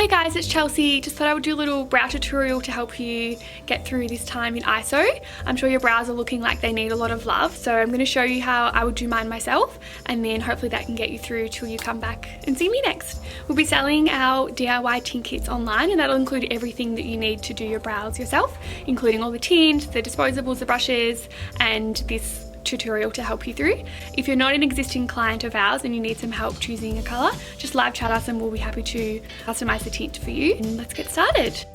Hi guys, it's Chelsea. Just thought I would do a little brow tutorial to help you get through this time in ISO. I'm sure your brows are looking like they need a lot of love, so I'm going to show you how I would do mine myself, and then hopefully that can get you through till you come back and see me next. We'll be selling our DIY tint kits online, and that'll include everything that you need to do your brows yourself, including all the tint, the disposables, the brushes, and this tutorial to help you through. If you're not an existing client of ours and you need some help choosing a colour, just live chat us and we'll be happy to customise the tint for you. And let's get started.